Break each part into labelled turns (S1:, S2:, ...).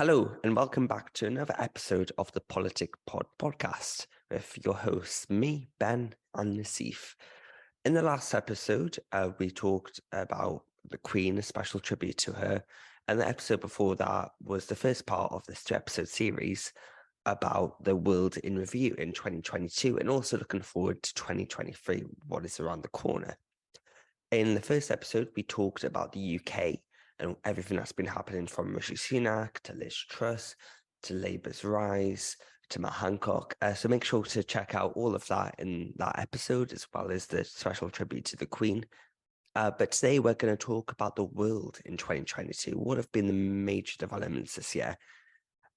S1: Hello, and welcome back to another episode of the Politic Pod podcast with your hosts, me, Ben, and Nassif. In the last episode, we talked about the Queen, a special tribute to her, and the episode before that was the first part of this two-episode series about the world in review in 2022, and also looking forward to 2023, what is around the corner. In the first episode, we talked about the UK and everything that's been happening from Rishi Sunak to Liz Truss to Labour's rise to Matt Hancock. So make sure to check out all of that in that episode, as well as the special tribute to the Queen. But today we're going to talk about the world in 2022. What have been the major developments this year?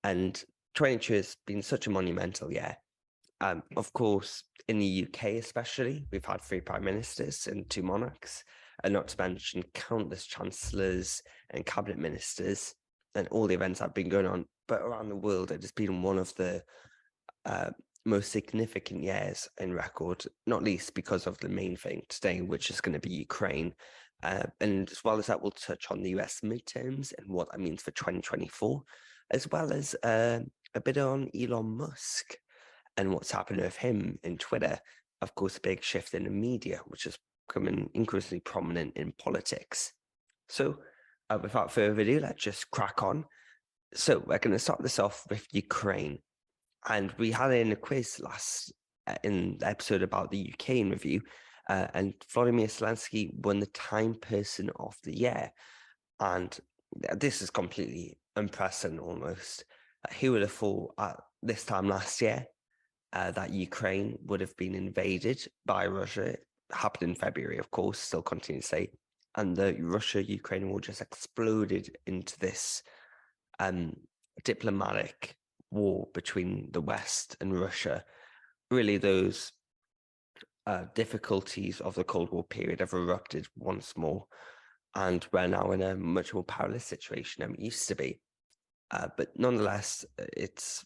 S1: And 2022 has been such a monumental year. Of course, in the UK especially, we've had 3 prime ministers and 2 monarchs, and not to mention countless chancellors and cabinet ministers and all the events that have been going on. But around the world, it has been one of the most significant years in record, not least because of the main thing today, which is going to be Ukraine. And as well as that, we'll touch on the US midterms and what that means for 2024, as well as a bit on Elon Musk and what's happening with him in Twitter. Of course, a big shift in the media, which is becoming increasingly prominent in politics. So without further ado, let's just crack on. So we're going to start this off with Ukraine. And we had it in a quiz in the episode about the UK in review, and Volodymyr Zelensky won the Time Person of the Year. And this is completely unprecedented almost. Who would have thought at this time last year that Ukraine would have been invaded by Russia? It happened in February, of course, still continue to say. And the Russia-Ukraine war just exploded into this diplomatic war between the West and Russia. Really, those difficulties of the Cold War period have erupted once more. And we're now in a much more perilous situation than we used to be. But nonetheless, it's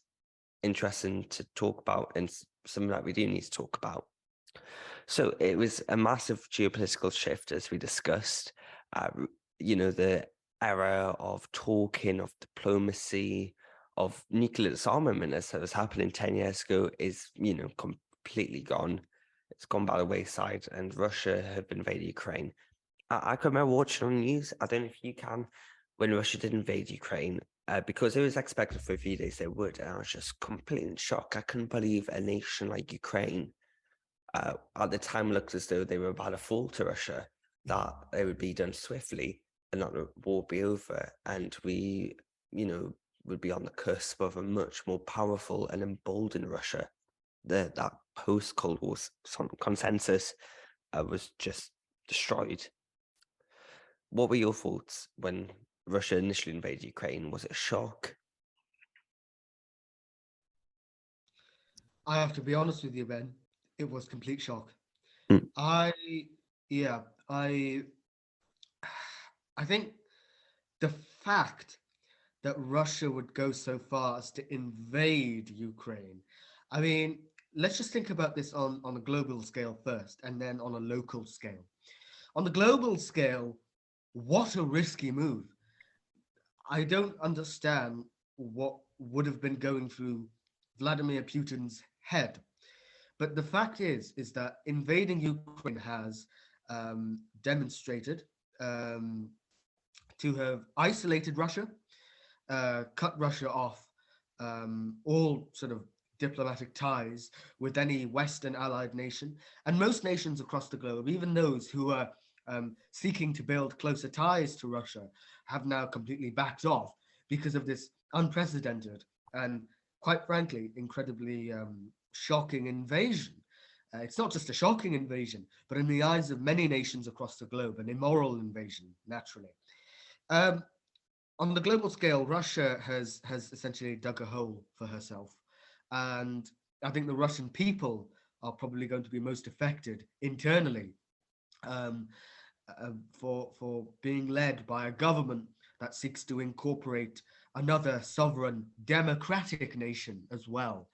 S1: interesting to talk about and something that we do need to talk about. So it was a massive geopolitical shift, as we discussed. The era of talking, of diplomacy, of nuclear disarmament, as was happening 10 years ago, is, completely gone. It's gone by the wayside, and Russia have invaded Ukraine. I can remember watching on news, I don't know if you can, when Russia did invade Ukraine, because it was expected for a few days they would, and I was just completely in shock. I couldn't believe a nation like Ukraine, at the time, looked as though they were about to fall to Russia, that they would be done swiftly and that the war would be over, and we, would be on the cusp of a much more powerful and emboldened Russia. That post-Cold War consensus was just destroyed. What were your thoughts when Russia initially invaded Ukraine? Was it a shock?
S2: I have to be honest with you, Ben. It was complete shock.
S1: Mm.
S2: I think the fact that Russia would go so far as to invade Ukraine. I mean, let's just think about this on a global scale first, and then on a local scale. On the global scale, what a risky move. I don't understand what would have been going through Vladimir Putin's head. But the fact is that invading Ukraine has demonstrated to have isolated Russia, cut Russia off all sort of diplomatic ties with any Western allied nation. And most nations across the globe, even those who are seeking to build closer ties to Russia, have now completely backed off because of this unprecedented and, quite frankly, incredibly shocking invasion. It's not just a shocking invasion, but in the eyes of many nations across the globe, an immoral invasion, naturally. On the global scale, Russia has essentially dug a hole for herself. And I think the Russian people are probably going to be most affected internally for being led by a government that seeks to incorporate another sovereign democratic nation as well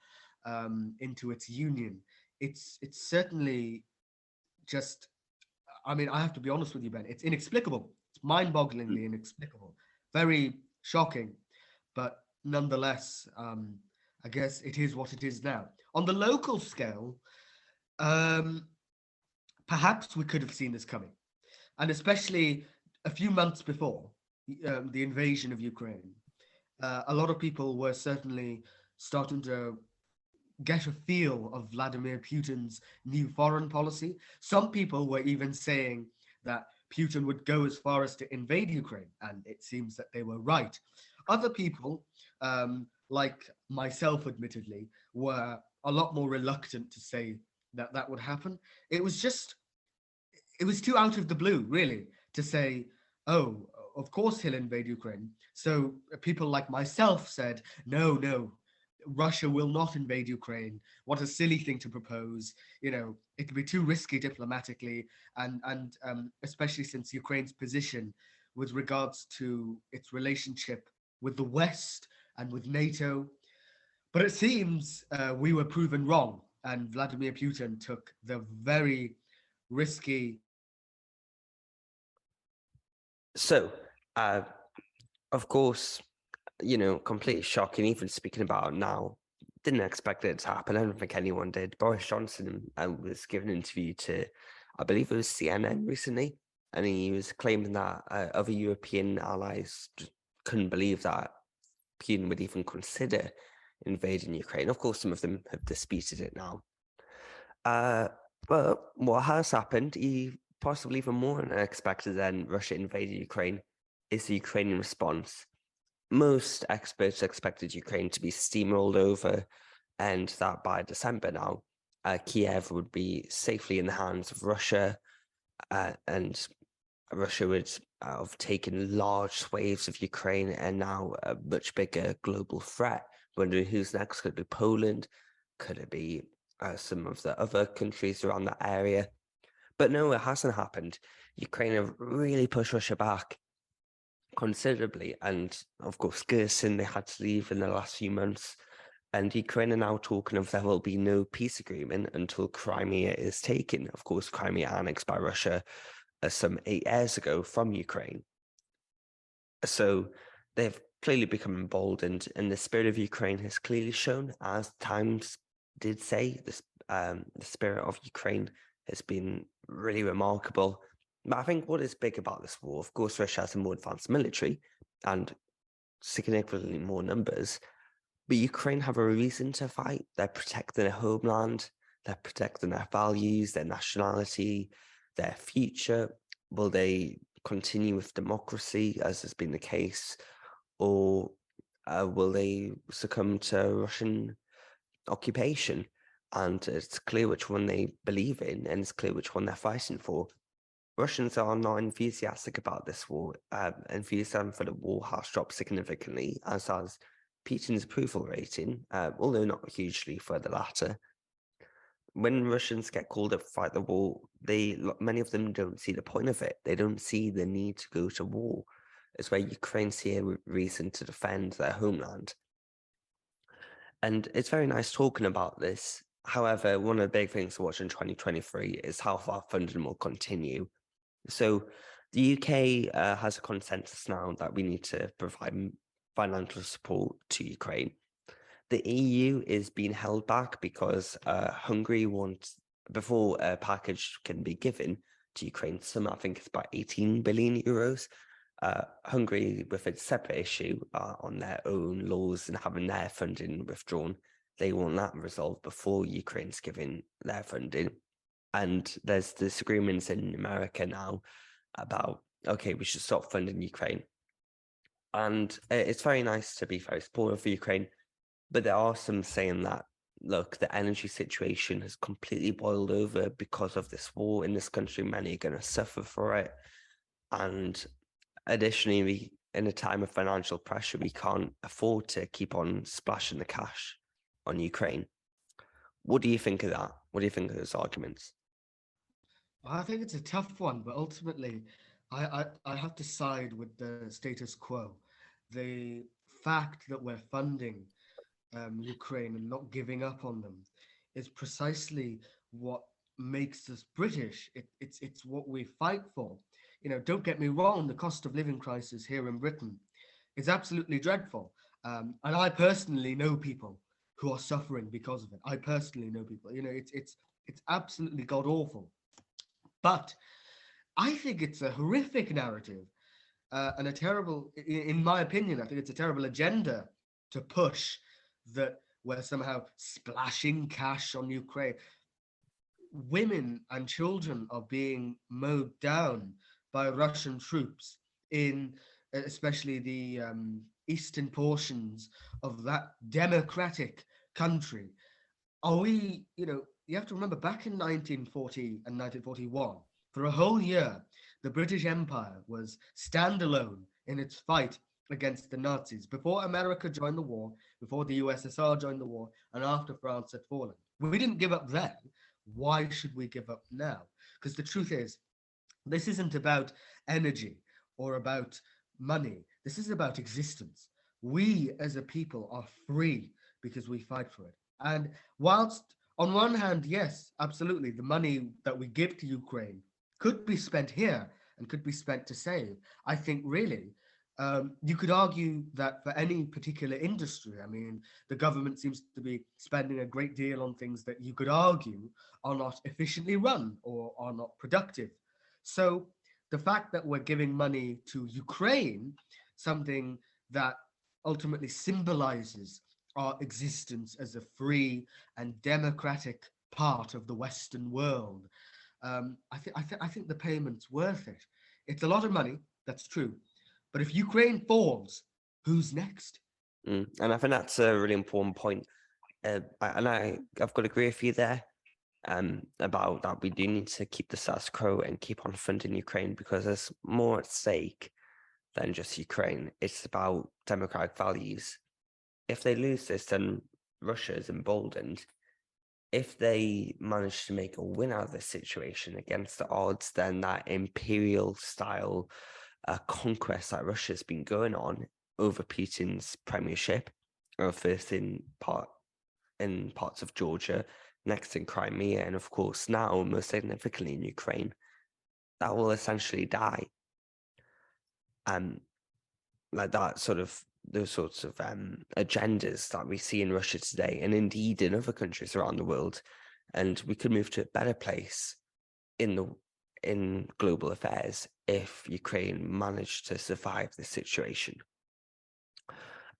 S2: into its union. It's certainly just, I mean, I have to be honest with you, Ben. It's inexplicable. It's mind-bogglingly inexplicable. Very shocking. But nonetheless, I guess it is what it is now. On the local scale, um, perhaps we could have seen this coming, and especially a few months before the invasion of Ukraine, a lot of people were certainly starting to get a feel of Vladimir Putin's new foreign policy. Some people were even saying that Putin would go as far as to invade Ukraine, and it seems that they were right. Other people, like myself, admittedly, were a lot more reluctant to say that that would happen. It was just, it was too out of the blue, really, to say, oh, of course he'll invade Ukraine. So people like myself said, no, no, Russia will not invade Ukraine. What a silly thing to propose. You know, it could be too risky diplomatically, and especially since Ukraine's position with regards to its relationship with the West and with NATO. But it seems we were proven wrong, and Vladimir Putin took the very risky.
S1: So, uh, of course, completely shocking. Even speaking about it now, didn't expect it to happen. I don't think anyone did. Boris Johnson was giving an interview to, I believe it was CNN recently, and he was claiming that other European allies just couldn't believe that Putin would even consider invading Ukraine. Of course, some of them have disputed it now. Uh, but what has happened, possibly even more unexpected than Russia invading Ukraine, is the Ukrainian response. Most experts expected Ukraine to be steamrolled over and that by December now, Kiev would be safely in the hands of Russia, and Russia would have taken large swathes of Ukraine and now a much bigger global threat. Wondering who's next. Could it be Poland? Could it be some of the other countries around that area? But no, it hasn't happened. Ukraine have really pushed Russia back considerably, and of course, Gerson, they had to leave in the last few months. And Ukraine are now talking of there will be no peace agreement until Crimea is taken. Of course, Crimea annexed by Russia some 8 years ago from Ukraine. So they've clearly become emboldened, and the spirit of Ukraine has clearly shown, as Times did say, the spirit of Ukraine has been really remarkable. But I think what is big about this war, of course, Russia has a more advanced military and significantly more numbers, but Ukraine have a reason to fight. They're protecting their homeland, they're protecting their values, their nationality, their future. Will they continue with democracy, as has been the case, or will they succumb to Russian occupation? And it's clear which one they believe in, and it's clear which one they're fighting for. Russians are not enthusiastic about this war. Enthusiasm for the war has dropped significantly, as has Putin's approval rating, although not hugely for the latter. When Russians get called up to fight the war, many of them don't see the point of it. They don't see the need to go to war. It's where Ukraine see a reason to defend their homeland. And it's very nice talking about this. However, one of the big things to watch in 2023 is how far funding will continue. So the UK has a consensus now that we need to provide financial support to Ukraine. The EU is being held back because Hungary wants, before a package can be given to Ukraine, some I think it's about 18 billion euros. Hungary, with its separate issue on their own laws and having their funding withdrawn, they want that resolved before Ukraine's giving their funding. And there's disagreements in America now about, okay, we should stop funding Ukraine. And it's very nice to be very supportive of Ukraine, but there are some saying that, look, the energy situation has completely boiled over because of this war in this country. Many are going to suffer for it. And additionally, in a time of financial pressure, we can't afford to keep on splashing the cash on Ukraine. What do you think of that? What do you think of those arguments?
S2: I think it's a tough one, but ultimately, I have to side with the status quo. The fact that we're funding Ukraine and not giving up on them is precisely what makes us British. It's what we fight for. You know, don't get me wrong, the cost of living crisis here in Britain is absolutely dreadful. And I personally know people who are suffering because of it. I personally know people. It's absolutely god awful. But I think it's a horrific narrative, and a terrible, in my opinion, I think it's a terrible agenda to push, that we're somehow splashing cash on Ukraine. Women and children are being mowed down by Russian troops in especially the eastern portions of that democratic country. Are we, you have to remember back in 1940 and 1941, for a whole year, the British Empire was standalone in its fight against the Nazis before America joined the war, before the USSR joined the war, and after France had fallen. We didn't give up then. Why should we give up now? Because the truth is, this isn't about energy or about money. This is about existence. We as a people are free because we fight for it. And whilst on one hand, yes, absolutely, the money that we give to Ukraine could be spent here and could be spent to save, I think really you could argue that for any particular industry, I mean, the government seems to be spending a great deal on things that you could argue are not efficiently run or are not productive. So the fact that we're giving money to Ukraine, something that ultimately symbolizes our existence as a free and democratic part of the Western world, I think the payment's worth it. It's a lot of money, that's true. But if Ukraine falls, who's next?
S1: And I think that's a really important point. I've got to agree with you there about that. We do need to keep the status quo and keep on funding Ukraine because there's more at stake than just Ukraine. It's about democratic values. If they lose this, then Russia is emboldened. If they manage to make a win out of this situation against the odds, then that imperial style conquest that Russia's been going on over Putin's premiership, first in parts of Georgia, next in Crimea, and of course now most significantly in Ukraine, that will essentially die. Like that sort of those sorts of agendas that we see in Russia today, and indeed in other countries around the world, and we could move to a better place in global affairs if Ukraine managed to survive this situation.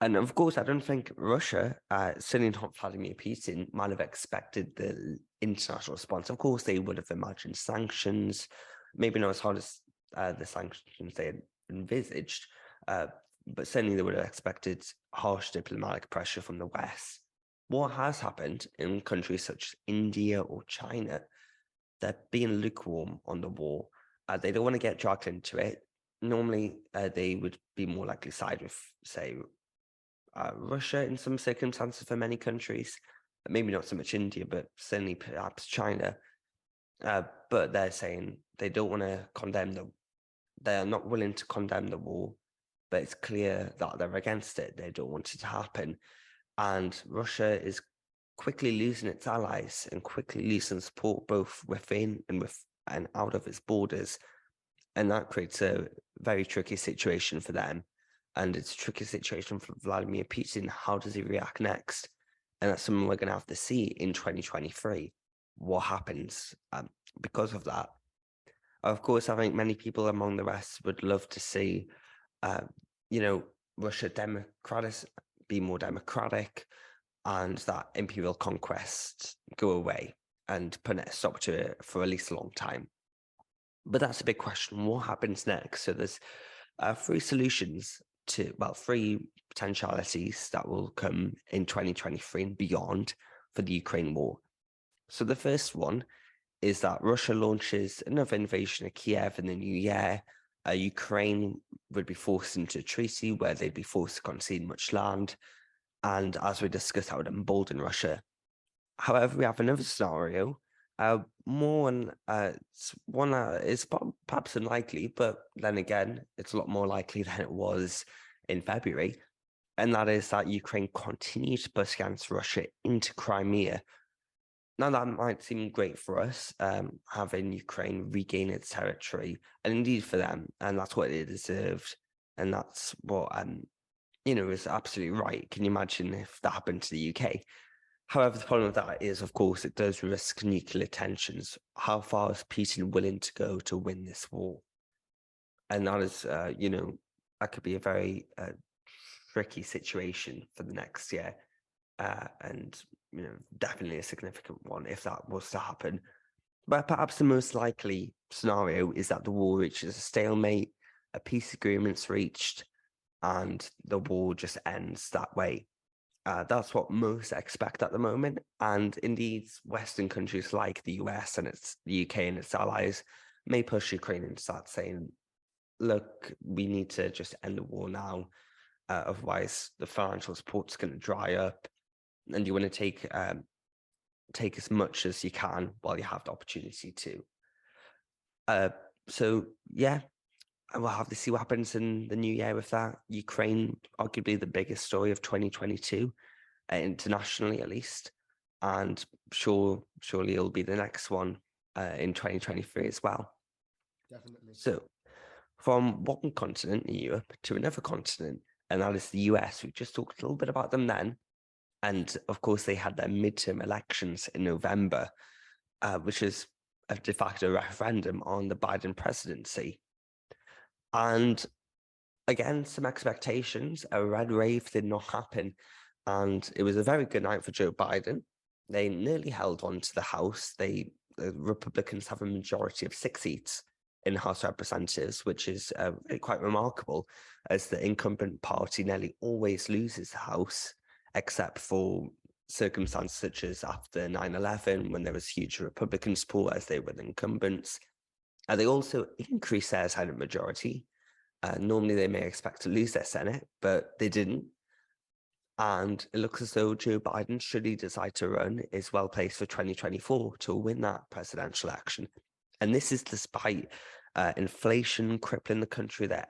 S1: And of course, I don't think Russia, certainly not Vladimir Putin, might have expected the international response. Of course, they would have imagined sanctions, maybe not as hard as the sanctions they had envisaged, but certainly they would have expected harsh diplomatic pressure from the West. What has happened in countries such as India or China, they're being lukewarm on the war. They don't want to get dragged into it. Normally, they would be more likely to side with, say, Russia in some circumstances for many countries. Maybe not so much India, but certainly perhaps China. But they're saying they don't want to they're not willing to condemn the war, but it's clear that they're against it. They don't want it to happen. And Russia is quickly losing its allies and quickly losing support both within and out of its borders. And that creates a very tricky situation for them. And it's a tricky situation for Vladimir Putin. How does he react next? And that's something we're going to have to see in 2023. What happens because of that? Of course, I think many people among the West would love to see, Russia be more democratic, and that imperial conquest go away and put a stop to it for at least a long time. But that's a big question. What happens next? So there's three potentialities that will come in 2023 and beyond for the Ukraine war. So the first one is that Russia launches another invasion of Kiev in the new year. Ukraine would be forced into a treaty where they'd be forced to concede much land. And as we discussed, that would embolden Russia. However, we have another scenario, one that is perhaps unlikely, but then again, it's a lot more likely than it was in February. And that is that Ukraine continues to push against Russia into Crimea. Now, that might seem great for us, having Ukraine regain its territory, and indeed for them, and that's what it deserved, and that's what is absolutely right. Can you imagine if that happened to the UK? However, the problem with that is, of course, it does risk nuclear tensions. How far is Putin willing to go to win this war? And that is, that could be a very tricky situation for the next year. And, definitely a significant one if that was to happen. But perhaps the most likely scenario is that the war reaches a stalemate, a peace agreement's reached, and the war just ends that way. That's what most expect at the moment. And indeed, Western countries like the US and the UK and its allies may push Ukraine and start saying, look, we need to just end the war now. Otherwise, the financial support's going to dry up. And you want to take as much as you can while you have the opportunity to. Uh, so, yeah, we'll have to see what happens in the new year with that. Ukraine, arguably the biggest story of 2022. Internationally at least, and surely it'll be the next one in 2023 as well.
S2: Definitely.
S1: So from one continent in Europe to another continent, and that is the US. We just talked a little bit about them then, and of course they had their midterm elections in November, which is a de facto referendum on the Biden presidency. And again, some expectations. A red wave did not happen. And it was a very good night for Joe Biden. They nearly held on to the House. The Republicans have a majority of 6 seats in the House of Representatives, which is really quite remarkable, as the incumbent party nearly always loses the House, except for circumstances such as after 9/11, when there was huge Republican support as they were the incumbents. They also increased their Senate majority. Normally, they may expect to lose their Senate, but they didn't. And it looks as though Joe Biden, should he decide to run, is well placed for 2024 to win that presidential election. And this is despite inflation crippling the country, their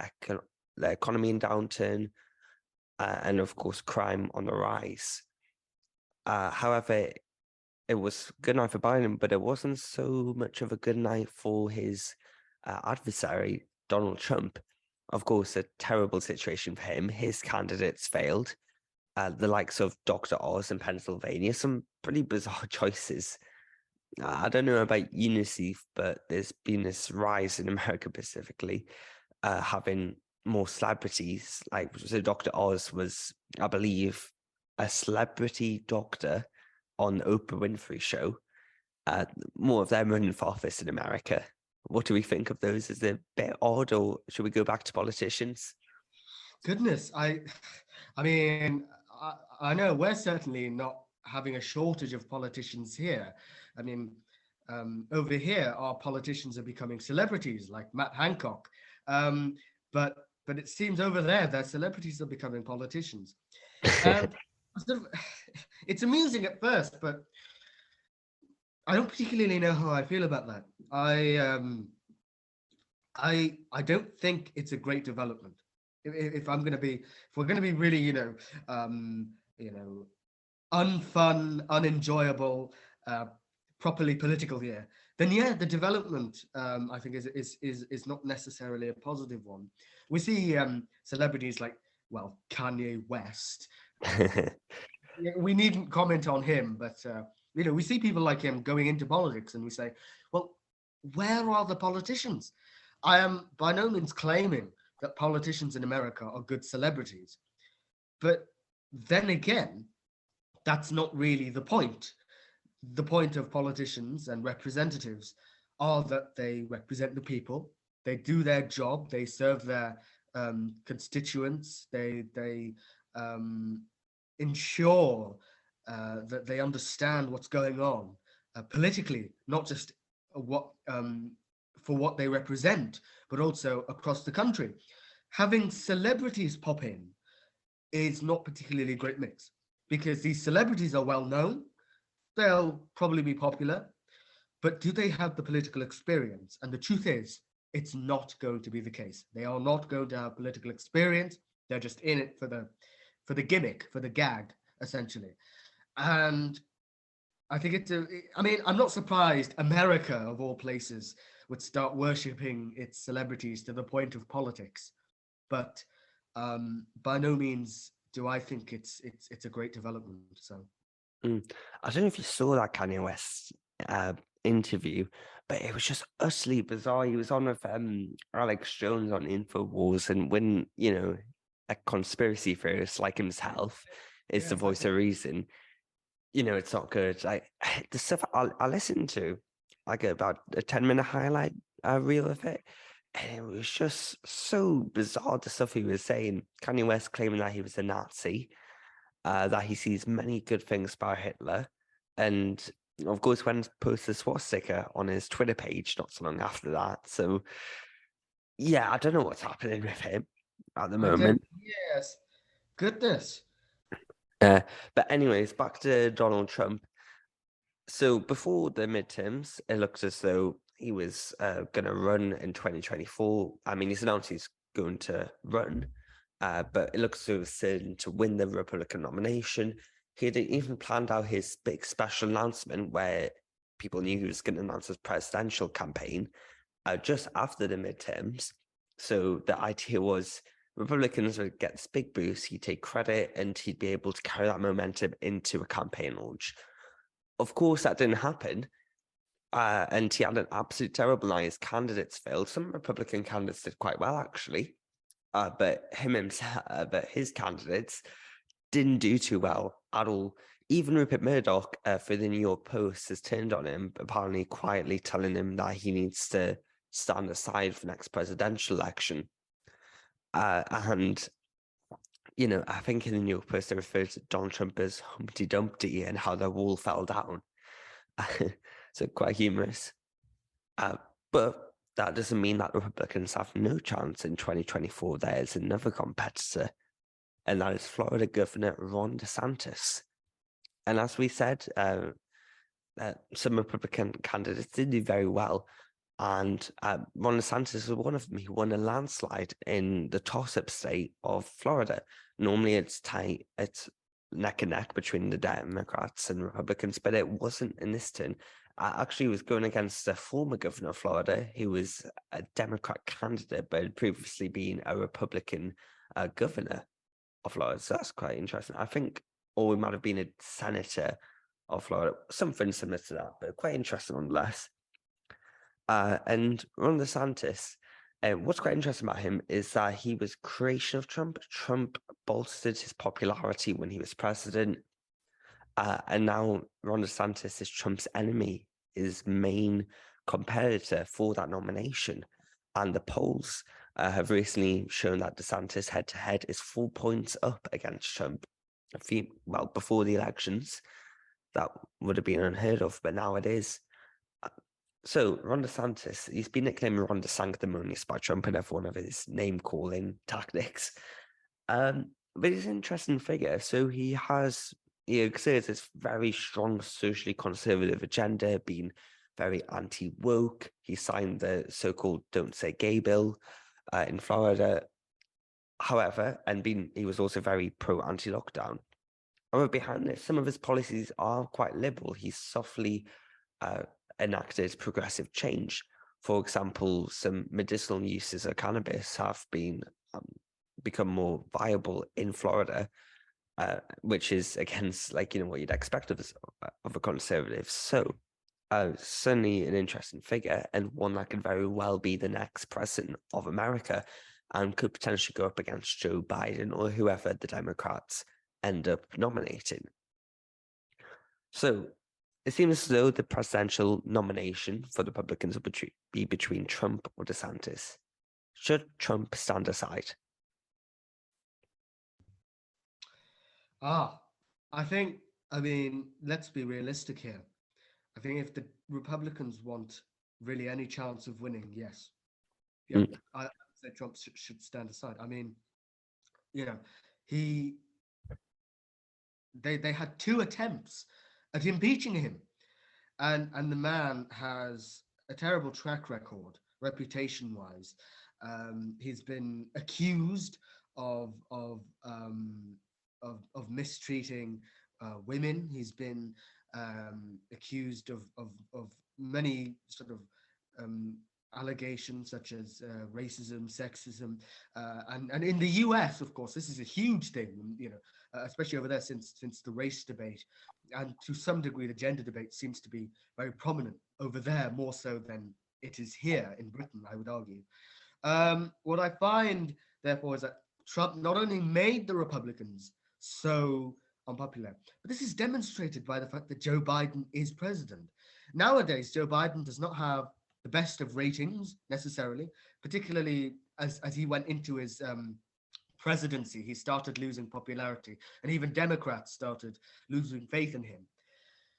S1: economy in downturn, and of course, crime on the rise. However, it was a good night for Biden, but it wasn't so much of a good night for his adversary, Donald Trump. Of course, a terrible situation for him. His candidates failed. The likes of Dr. Oz in Pennsylvania, some pretty bizarre choices. I don't know about Unicef, but there's been this rise in America specifically, having more celebrities. Like, so Dr. Oz was, I believe, a celebrity doctor on the Oprah Winfrey show. More of them running for office in America. What do we think of those? Is it a bit odd, or should we go back to politicians?
S2: Goodness, I mean, I know we're certainly not having a shortage of politicians here. I mean, over here, our politicians are becoming celebrities, like Matt Hancock. Um, but it seems over there, their celebrities are becoming politicians. And sort of, it's amusing at first, but I don't particularly know how I feel about that. I don't think it's a great development. If I'm going to be, if we're going to be really, you know, unfun, unenjoyable, uh, properly political here, then yeah, the development I think is not necessarily a positive one. We see celebrities like, well, Kanye West. We needn't comment on him, but we see people like him going into politics, and we say, well, where are the politicians? I am by no means claiming that politicians in America are good celebrities, but then again, that's not really the point. The point of politicians and representatives are that they represent the people, they do their job, they serve their constituents, they ensure that they understand what's going on politically, not just what for what they represent, but also across the country. Having celebrities pop in is not particularly a great mix, because these celebrities are well known, they'll probably be popular, but do they have the political experience? And the truth is, it's not going to be the case. They are not going to have political experience. They're just in it for the gimmick, for the gag, essentially. And I think I mean, I'm not surprised America, of all places, would start worshipping its celebrities to the point of politics. But by no means do I think it's a great development. So
S1: Mm. I don't know if you saw that Kanye West uh, interview, but it was just utterly bizarre. He was on with Alex Jones on InfoWars, and when a conspiracy theorist like himself is
S2: yeah,
S1: the voice
S2: exactly.
S1: of reason, it's not good. Like the stuff I listened to, I get about a 10-minute highlight reel of it. And it was just so bizarre, the stuff he was saying. Kanye West claiming that he was a Nazi, that he sees many good things about Hitler. And of course, when posted a swastika on his Twitter page not so long after that. So, yeah, I don't know what's happening with him at the
S2: I don't.
S1: moment.
S2: Yes, goodness.
S1: Uh, but, anyways, back to Donald Trump. So, before the midterms, it looks as though he was going to run in 2024. I mean, he's announced he's going to run, but it looks as though he was certain to win the Republican nomination. He had even planned out his big special announcement where people knew he was going to announce his presidential campaign just after the midterms. So the idea was Republicans would get this big boost, he'd take credit, and he'd be able to carry that momentum into a campaign launch. Of course, that didn't happen. And he had an absolute terrible night. His candidates failed. Some Republican candidates did quite well, actually. But but his candidates didn't do too well at all. Even Rupert Murdoch for the New York Post has turned on him, apparently quietly telling him that he needs to stand aside for next presidential election. And I think in the New York Post they referred to Donald Trump as Humpty Dumpty and how the wall fell down. So quite humorous. Uh, but that doesn't mean that Republicans have no chance in 2024. There's another competitor, and that is Florida Governor Ron DeSantis. And as we said, some Republican candidates did do very well. And Ron DeSantis was one of them. He won a landslide in the toss-up state of Florida. Normally it's tight, it's neck and neck between the Democrats and Republicans, but it wasn't in this turn. I actually was going against a former governor of Florida who was a Democrat candidate, but had previously been a Republican governor of Florida. So that's quite interesting. I think, or we might have been a senator of Florida, something similar to that, but quite interesting nonetheless. And Ron DeSantis, what's quite interesting about him is that he was creation of Trump. Trump bolstered his popularity when he was president, and now Ron DeSantis is Trump's enemy, his main competitor for that nomination. And the polls have recently shown that DeSantis head-to-head is 4 points up against Trump. Before the elections, that would have been unheard of, but now it is. So Ron DeSantis, he's been nicknamed Ron DeSanctimonious by Trump in every one of his name calling tactics. But he's an interesting figure. So he exerts this very strong socially conservative agenda, being very anti-woke. He signed the so-called "Don't Say Gay" bill in Florida. However, he was also very pro anti-lockdown. However, behind this, some of his policies are quite liberal. He's softly enacted progressive change. For example, some medicinal uses of cannabis have become more viable in Florida, which is against what you'd expect of a conservative. So, certainly an interesting figure and one that could very well be the next president of America and could potentially go up against Joe Biden or whoever the Democrats end up nominating. So it seems as though the presidential nomination for the Republicans will be between Trump or DeSantis. Should Trump stand aside?
S2: Ah, I mean, let's be realistic here. I think if the Republicans want really any chance of winning, yes. Yeah,
S1: Mm,
S2: I say Trump should stand aside. I mean, you know, he they had two attempts at impeaching him, and the man has a terrible track record, reputation wise. He's been accused of of um, of mistreating women. He's been accused of many sort of um, allegations such as racism, sexism, and in the US, of course, this is a huge thing, especially over there since the race debate, and to some degree the gender debate seems to be very prominent over there, more so than it is here in Britain, I would argue. What I find, therefore, is that Trump not only made the Republicans so unpopular, but this is demonstrated by the fact that Joe Biden is president. Nowadays, Joe Biden does not have the best of ratings necessarily, particularly as he went into his presidency, he started losing popularity, and even Democrats started losing faith in him.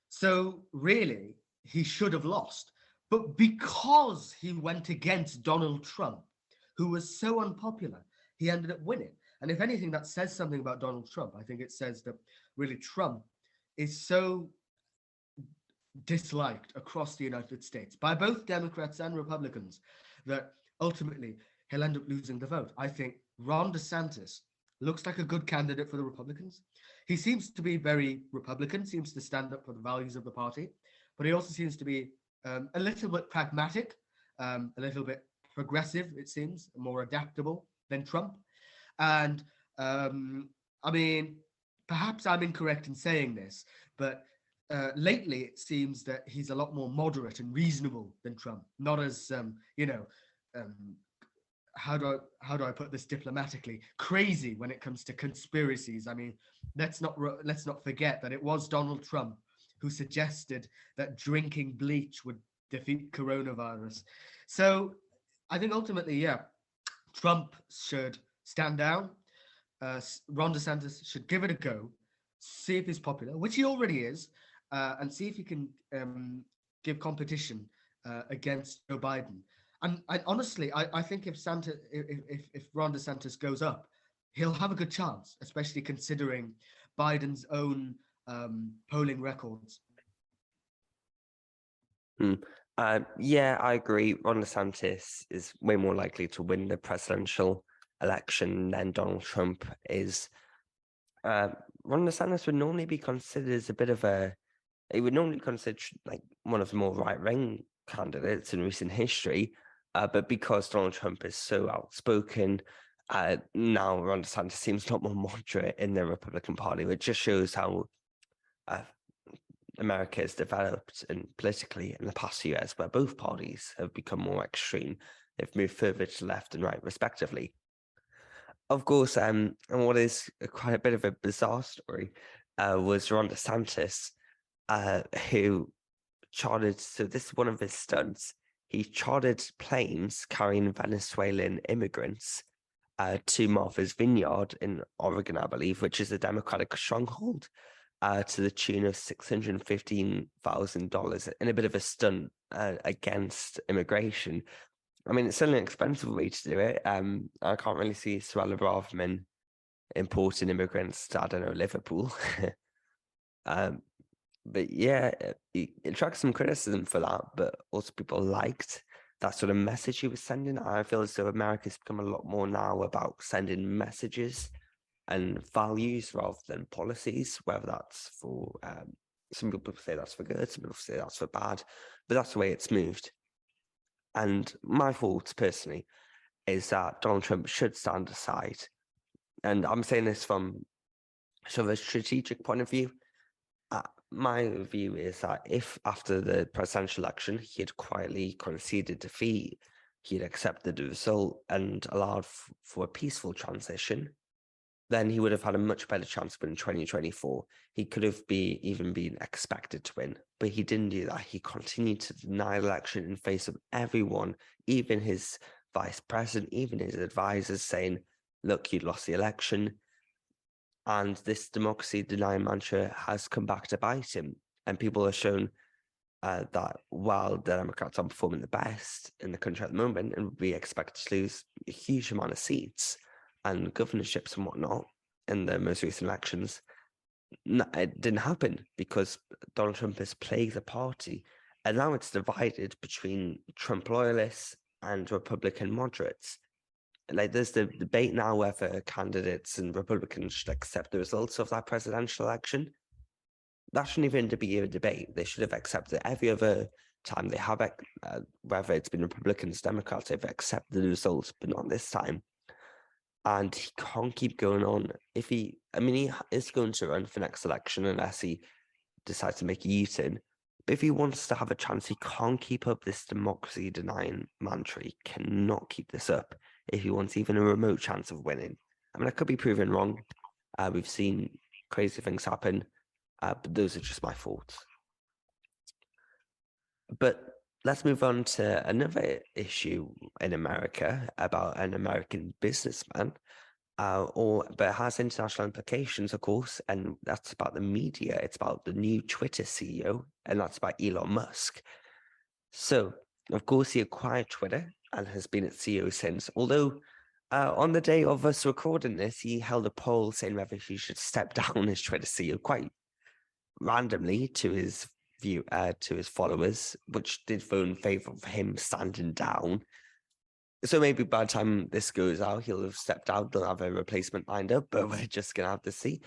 S2: So really, he should have lost. But because he went against Donald Trump, who was so unpopular, he ended up winning. And if anything, that says something about Donald Trump. I think it says that really Trump is so disliked across the United States by both Democrats and Republicans that ultimately he'll end up losing the vote. I think Ron DeSantis looks like a good candidate for the Republicans. He seems to be very Republican, seems to stand up for the values of the party, but he also seems to be a little bit pragmatic, a little bit progressive, it seems, more adaptable than Trump. And I mean, perhaps I'm incorrect in saying this, but lately it seems that he's a lot more moderate and reasonable than Trump, not as how do I put this diplomatically, crazy when it comes to conspiracies. I mean, let's not forget that it was Donald Trump who suggested that drinking bleach would defeat coronavirus. So I think ultimately, yeah, Trump should stand down. Ron DeSantis should give it a go, see if he's popular, which he already is, and see if he can give competition against Joe Biden. And honestly, I think if Ron DeSantis goes up, he'll have a good chance, especially considering Biden's own polling records.
S1: Yeah, I agree. Ron DeSantis is way more likely to win the presidential election than Donald Trump is. Ron DeSantis would normally be considered as a bit of he would normally consider like one of the more right-wing candidates in recent history. But because Donald Trump is so outspoken, now Ron DeSantis seems a lot more moderate in the Republican Party, which just shows how America has developed politically in the past few years, where both parties have become more extreme. They've moved further to left and right, respectively. Of course, and what is quite a bit of a bizarre story was Ron DeSantis, who chartered. So this is one of his stunts. He chartered planes carrying Venezuelan immigrants to Martha's Vineyard in Oregon, I believe, which is a Democratic stronghold, to the tune of $615,000 in a bit of a stunt against immigration. I mean, it's still an expensive way to do it. I can't really see Suella Braverman importing immigrants to, I don't know, Liverpool. But yeah, it attracts some criticism for that, but also people liked that sort of message he was sending. I feel as though America's become a lot more now about sending messages and values rather than policies, whether that's for, some people say that's for good, some people say that's for bad, but that's the way it's moved. And my thoughts personally is that Donald Trump should stand aside. And I'm saying this from sort of a strategic point of view. My view is that if after the presidential election he had quietly conceded defeat, he had accepted the result and allowed for a peaceful transition, then he would have had a much better chance of winning 2024. He could have even been expected to win, but he didn't do that. He continued to deny the election in face of everyone, even his vice president, even his advisors, saying, look, you lost the election. And this democracy denying mantra has come back to bite him. And people are shown that while the Democrats are performing the best in the country at the moment and would be expected to lose a huge amount of seats and governorships and whatnot in the most recent elections, it didn't happen because Donald Trump has plagued the party. And now it's divided between Trump loyalists and Republican moderates. Like there's the debate now whether candidates and Republicans should accept the results of that presidential election. That shouldn't even be a debate. They should have accepted every other time they have, whether it's been Republicans, Democrats, they've accepted the results, but not this time. And he can't keep going on. He is going to run for next election unless he decides to make a U-turn. But if he wants to have a chance, he can't keep up this democracy denying mantra. He cannot keep this up if he wants even a remote chance of winning. I mean, I could be proven wrong. We've seen crazy things happen, but those are just my thoughts. But let's move on to another issue in America about an American businessman, but it has international implications, of course, and that's about the media. It's about the new Twitter CEO, and that's about Elon Musk. So, of course, he acquired Twitter and has been its CEO since, although on the day of us recording this, he held a poll saying whether he should step down as Twitter CEO quite randomly to his followers, which did vote in favor of him standing down. So maybe by the time this goes out, he'll have stepped out. They'll have a replacement lined up, but we're just gonna have to see.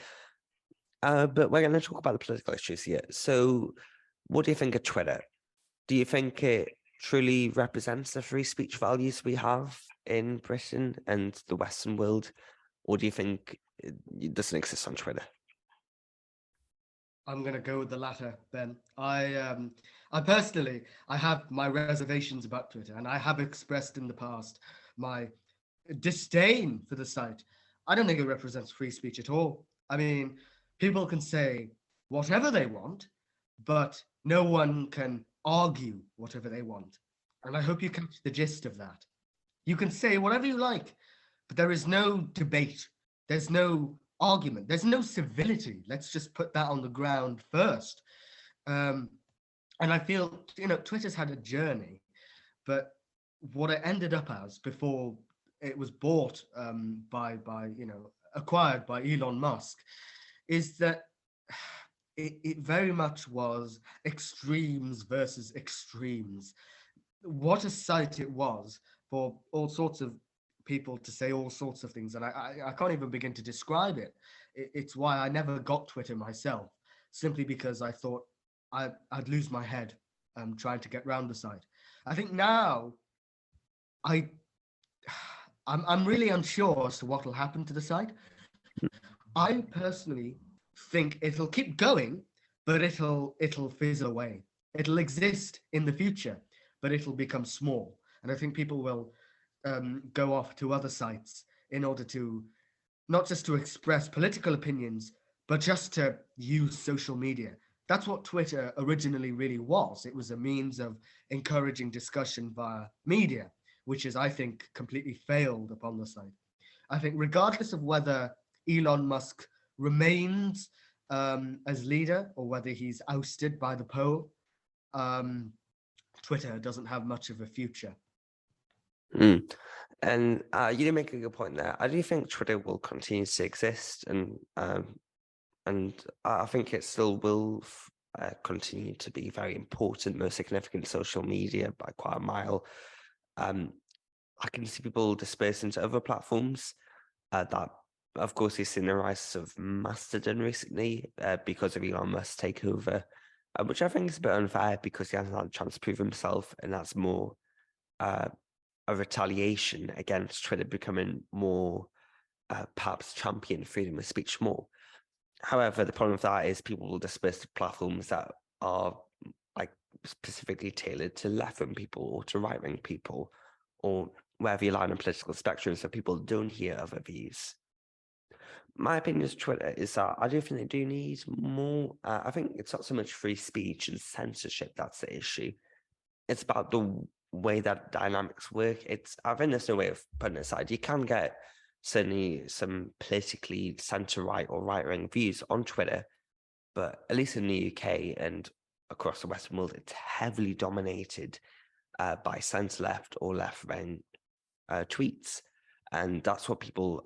S1: But we're gonna talk about the political issues here. So, what do you think of Twitter? Do you think it truly represents the free speech values we have in Britain and the Western world, or do you think it doesn't exist on Twitter?
S2: I'm going to go with the latter, Ben. I personally, I have my reservations about Twitter, and I have expressed in the past my disdain for the site. I don't think it represents free speech at all. I mean, people can say whatever they want, but no one can argue whatever they want. And I hope you catch the gist of that. You can say whatever you like, but there is no debate. There's no argument. There's no civility. Let's just put that on the ground first. And I feel, Twitter's had a journey, but what it ended up as before it was bought acquired by Elon Musk, is that it very much was extremes versus extremes. What a sight it was for all sorts of people to say all sorts of things, and I can't even begin to describe it. It's why I never got Twitter myself, simply because I thought I'd lose my head trying to get round the site. I think now I'm really unsure as to what will happen to the site. I personally think it'll keep going, but it'll fizzle away. It'll exist in the future, but it'll become small, and I think people will go off to other sites in order to not just to express political opinions, but just to use social media. That's what Twitter originally really was. It was a means of encouraging discussion via media, which is, I think, completely failed upon the site. I think regardless of whether Elon Musk remains as leader or whether he's ousted by the poll, Twitter doesn't have much of a future.
S1: And you did make a good point there. I do think Twitter will continue to exist, and I think it still will continue to be very important, most significant social media by quite a mile. I can see people disperse into other platforms. That, of course, we've seen the rise of Mastodon recently because of Elon Musk's takeover, which I think is a bit unfair because he hasn't had a chance to prove himself, and that's more a retaliation against Twitter becoming more perhaps champion freedom of speech more. However, the problem with that is people will disperse to platforms that are like specifically tailored to left-wing people or to right-wing people, or wherever you lie on a political spectrum, so people don't hear other views. My opinion as Twitter is that I do think they do need more. I think it's not so much free speech and censorship that's the issue. It's about the way that dynamics work. I think there's no way of putting it aside. You can get certainly some politically centre-right or right-wing views on Twitter, but at least in the UK and across the Western world, it's heavily dominated by centre-left or left-wing tweets. And that's what people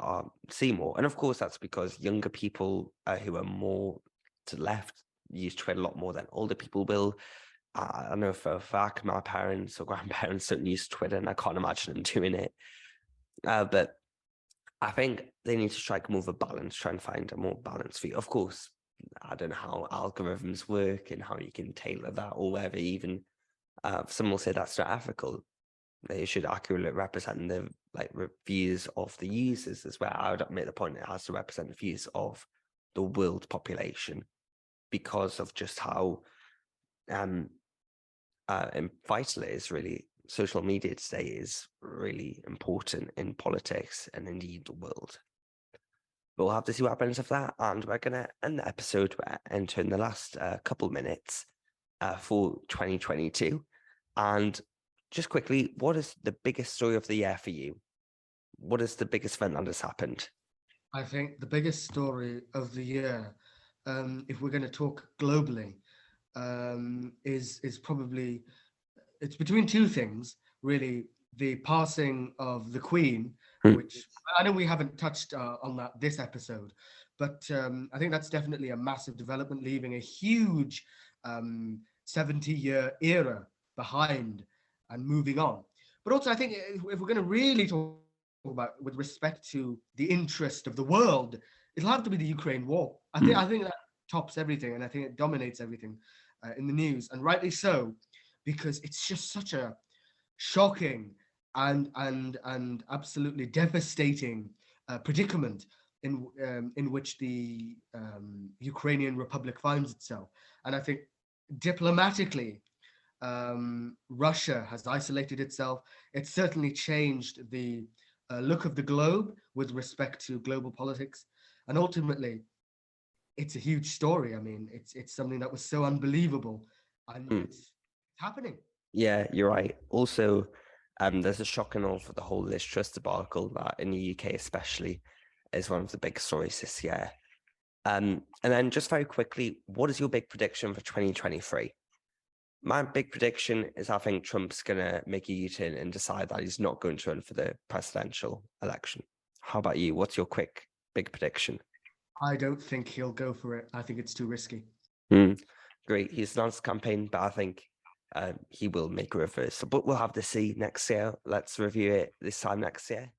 S1: see more. And of course, that's because younger people who are more to the left use Twitter a lot more than older people will. I know for a fact my parents or grandparents don't use Twitter, and I can't imagine them doing it. But I think they need to strike more of a balance, try and find a more balanced view. Of course, I don't know how algorithms work and how you can tailor that, or whether even Some will say that's not ethical. They should accurately represent the views of the users as well. I would make the point it has to represent the views of the world population because of just how vital it is. Really, social media today is really important in politics and indeed the world. But we'll have to see what happens of that, and we're going to end the episode. We're entering the last couple minutes for 2022. And just quickly, what is the biggest story of the year for you? What is the biggest event that has happened?
S2: I think the biggest story of the year, if we're going to talk globally, is probably, it's between two things, really. The passing of the Queen, which I know we haven't touched on that this episode, but I think that's definitely a massive development, leaving a huge 70-year era behind and moving on. But also, I think if we're going to really talk about with respect to the interest of the world, it'll have to be the Ukraine war. I think that tops everything, and I think it dominates everything in the news, and rightly so, because it's just such a shocking and absolutely devastating predicament in which the Ukrainian Republic finds itself. And I think diplomatically, Russia has isolated itself. It's certainly changed the look of the globe with respect to global politics, and ultimately, it's a huge story. I mean, it's something that was so unbelievable, and yet it's happening.
S1: Yeah, you're right. Also, there's a shock and awe for the whole Liz Truss debacle that in the UK especially is one of the big stories this year. And then just very quickly, what is your big prediction for 2023? My big prediction is I think Trump's going to make a U-turn and decide that he's not going to run for the presidential election. How about you? What's your quick, big prediction?
S2: I don't think he'll go for it. I think it's too risky.
S1: Great. He's announced the campaign, but I think he will make a reversal. But we'll have to see next year. Let's review it this time next year.